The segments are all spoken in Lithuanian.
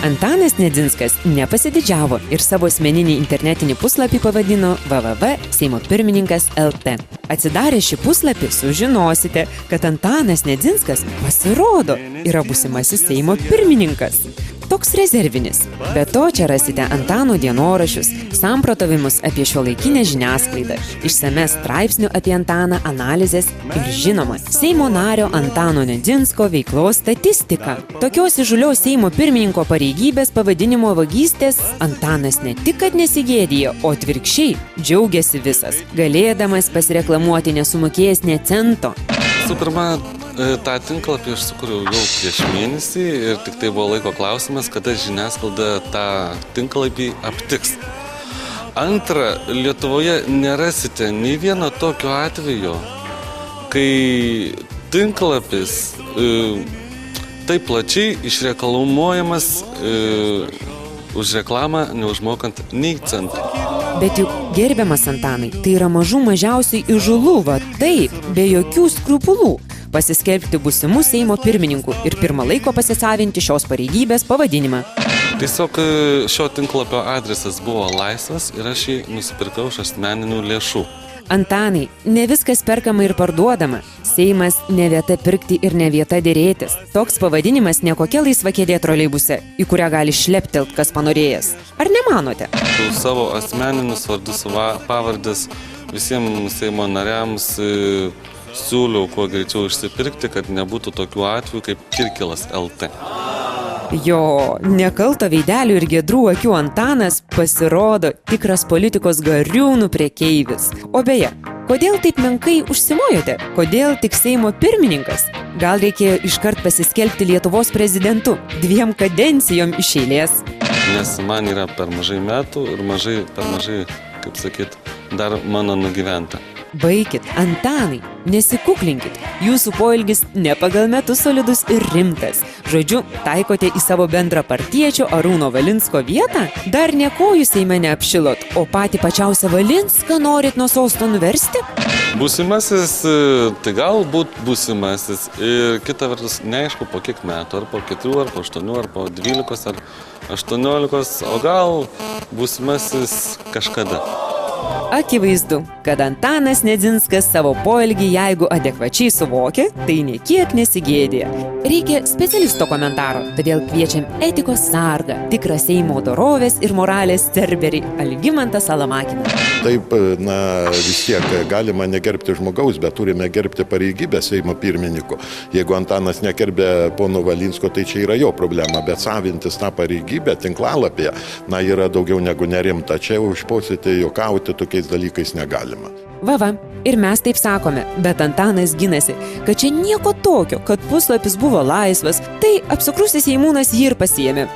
Antanas Nedzinskas nepasididžiavo ir savo asmeninį internetinį puslapį pavadino www.seimopirmininkas.lt. Atsidarę šį puslapį sužinosite, kad Antanas Nedzinskas pasirodo yra būsimasis Seimo pirmininkas. Toks rezervinis. Be to čia rasite Antano dienoraščius, samprotavimus apie šiuolaikinę žiniasklaidą, išsames straipsnių apie Antaną analizės ir žinoma, Seimo nario Antano Nedzinsko veiklos statistiką. Tokios įžulios Seimo pirmininko pareigybės pavadinimo vagystės Antanas ne tik kad nesigėdėjo, o atvirkščiai džiaugiasi visas, galėdamas pasireklamuoti nesumokėjęs nė cento. Su pirma, tą tinklapį aš sukūriau jau prieš mėnesį ir tik tai buvo laiko klausimas, kada žiniasklaida tą tinklapį aptiks. Antra, Lietuvoje nerasite nei vieno tokio atvejo, kai tinklapis taip plačiai išreklamuojamas už reklamą, neužmokant nei centų. Bet juk, gerbiamas Antanai, tai yra mažų mažiausiai įžūlu, va taip, be jokių skrupulų, pasiskelbti būsimų Seimo pirmininkų ir pirmą laiko pasisavinti šios pareigybės pavadinimą. Tiesiog šio tinklapio adresas buvo laisvas ir aš jį nusipirkau iš asmeninių lėšų. Antanai, ne viskas perkama ir parduodama. Seimas ne vieta pirkti ir ne vieta dėrėtis. Toks pavadinimas ne kokia laisva kėdė troleibuse, į kurią gali šleptelt kas panorėjęs. Ar nemanote? Savo asmeninius vardus pavardės visiems Seimo nariams siūliau kuo greičiau išsipirkti, kad nebūtų tokių atvejų kaip Kirkilas LT. Jo, nekalto veidelių ir giedrų akių Antanas pasirodo tikras politikos gariūnų prekeivis. O beje, kodėl taip menkai užsimojote? Kodėl tik Seimo pirmininkas? Gal reikėjo iškart pasiskelbti Lietuvos prezidentu 2 kadencijom iš eilės? Nes man yra per mažai metų ir per mažai, kaip sakyt, dar mano nugyventa. Baikit, Antanai, nesikuklinkit. Jūsų poelgis ne pagal metus solidus ir rimtas. Žodžiu, taikote į savo bendrą partiečio Arūno Valinsko vietą? Dar nieko jūs Seime neapšilot, o patį pačiausią Valinską norit nuo sosto nuversti? Būsimasis, tai galbūt būsimasis. Ir kita vertus, neaišku po kiek metų, ar po 4, ar po 8, ar po 12, ar 18, o gal būsimasis kažkada. Akivaizdu, kad Antanas Nedzinskas savo poelgį, jeigu adekvačiai suvokia, tai niekiek nesigėdė. Reikia specialisto komentaro, todėl kviečiam etikos sargą, tikrą Seimo dorovės ir moralės cerberį Algimantą Salamakiną. Taip, vis tiek galima negerbti žmogaus, bet turime gerbti pareigybę Seimo pirmininku. Jeigu Antanas negerbė pono Valinsko, tai čia yra jo problema, bet savintis tą pareigybę tinklalapyje, yra daugiau negu nerimta. Čia užposite juokauti tokiais dalykais negalima. Va, ir mes taip sakome, bet Antanas ginasi, kad čia nieko tokio, kad puslapis buvo laisvas, tai apsukrusis seimūnas jį ir pasiėmė.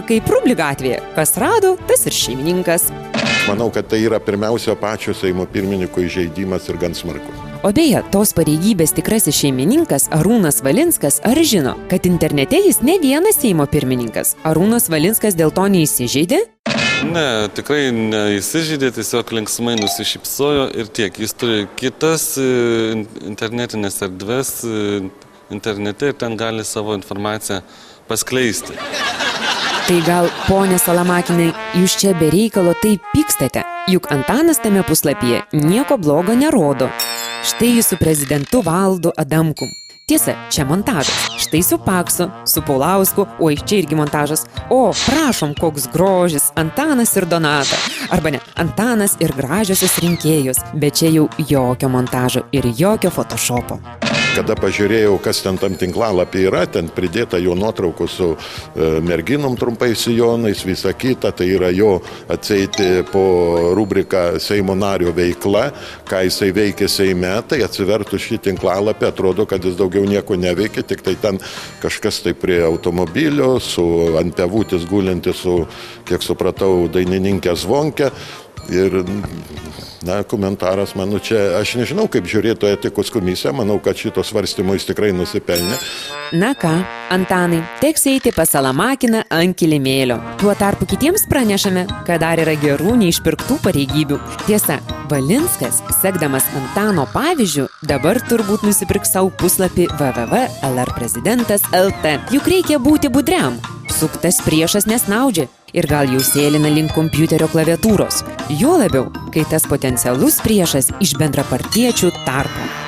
Kaip Rublį gatvėje, kas rado, tas ir šeimininkas. Manau, kad tai yra pirmiausia pačio Seimo pirmininko įžeidimas ir gan smarkus. O beje, tos pareigybės tikrasis šeimininkas Arūnas Valinskas ar žino, kad internete jis ne vienas Seimo pirmininkas? Arūnas Valinskas dėl to neįsižeidė? Ne, tikrai neįsižeidė, tiesiog linksmai nusišypsojo ir tiek. Jis turi kitas internetinės erdves internete ir ten gali savo informaciją paskleisti. Tai gal, ponė Salamakinai, jūs čia be reikalo taip pykstate, juk Antanas tame puslapyje nieko blogo nerodo. Štai jis su prezidentu Valdu Adamkum. Tiesa, čia montažas. Štai su Paksu, su Paulausku, oi, čia irgi montažas. O, prašom, koks grožis, Antanas ir Donata. Arba ne, Antanas ir gražiosios rinkėjos, bet čia jau jokio montažo ir jokio photoshopo. Kada pažiūrėjau, kas ten tam tinklalapį yra, ten pridėta jo nuotraukų su merginom trumpais sijonais, visa kita, tai yra jo atseiti po rubriką Seimo nario veikla, ką jisai veikia Seime, tai atsivertus šį tinklalapį, atrodo, kad jis daugiau nieko neveikia, tik tai ten kažkas tai prie automobilio, su ant pevūtis gulinti su, kiek supratau, dainininkė Zvonkė. Ir, komentaras, čia, aš nežinau, kaip žiūrėtų etikos komisija, manau, kad šito svarstymo jis tikrai nusipelnė. Na ką, Antanai, teks eiti pas Salamakiną ant kilimėlio. Tuo tarpu kitiems pranešame, kad dar yra gerų neišpirktų pareigybių. Tiesa, Valinskas, sekdamas Antano pavyzdžių, dabar turbūt nusipirks savo puslapį www.lrprezidentas.lt. Juk reikia būti budriam. Suktas priešas nesnaudžia ir gal jau sėlina link kompiuterio klaviatūros. Juo labiau, kai tas potencialus priešas iš bendrapartiečių tarpo.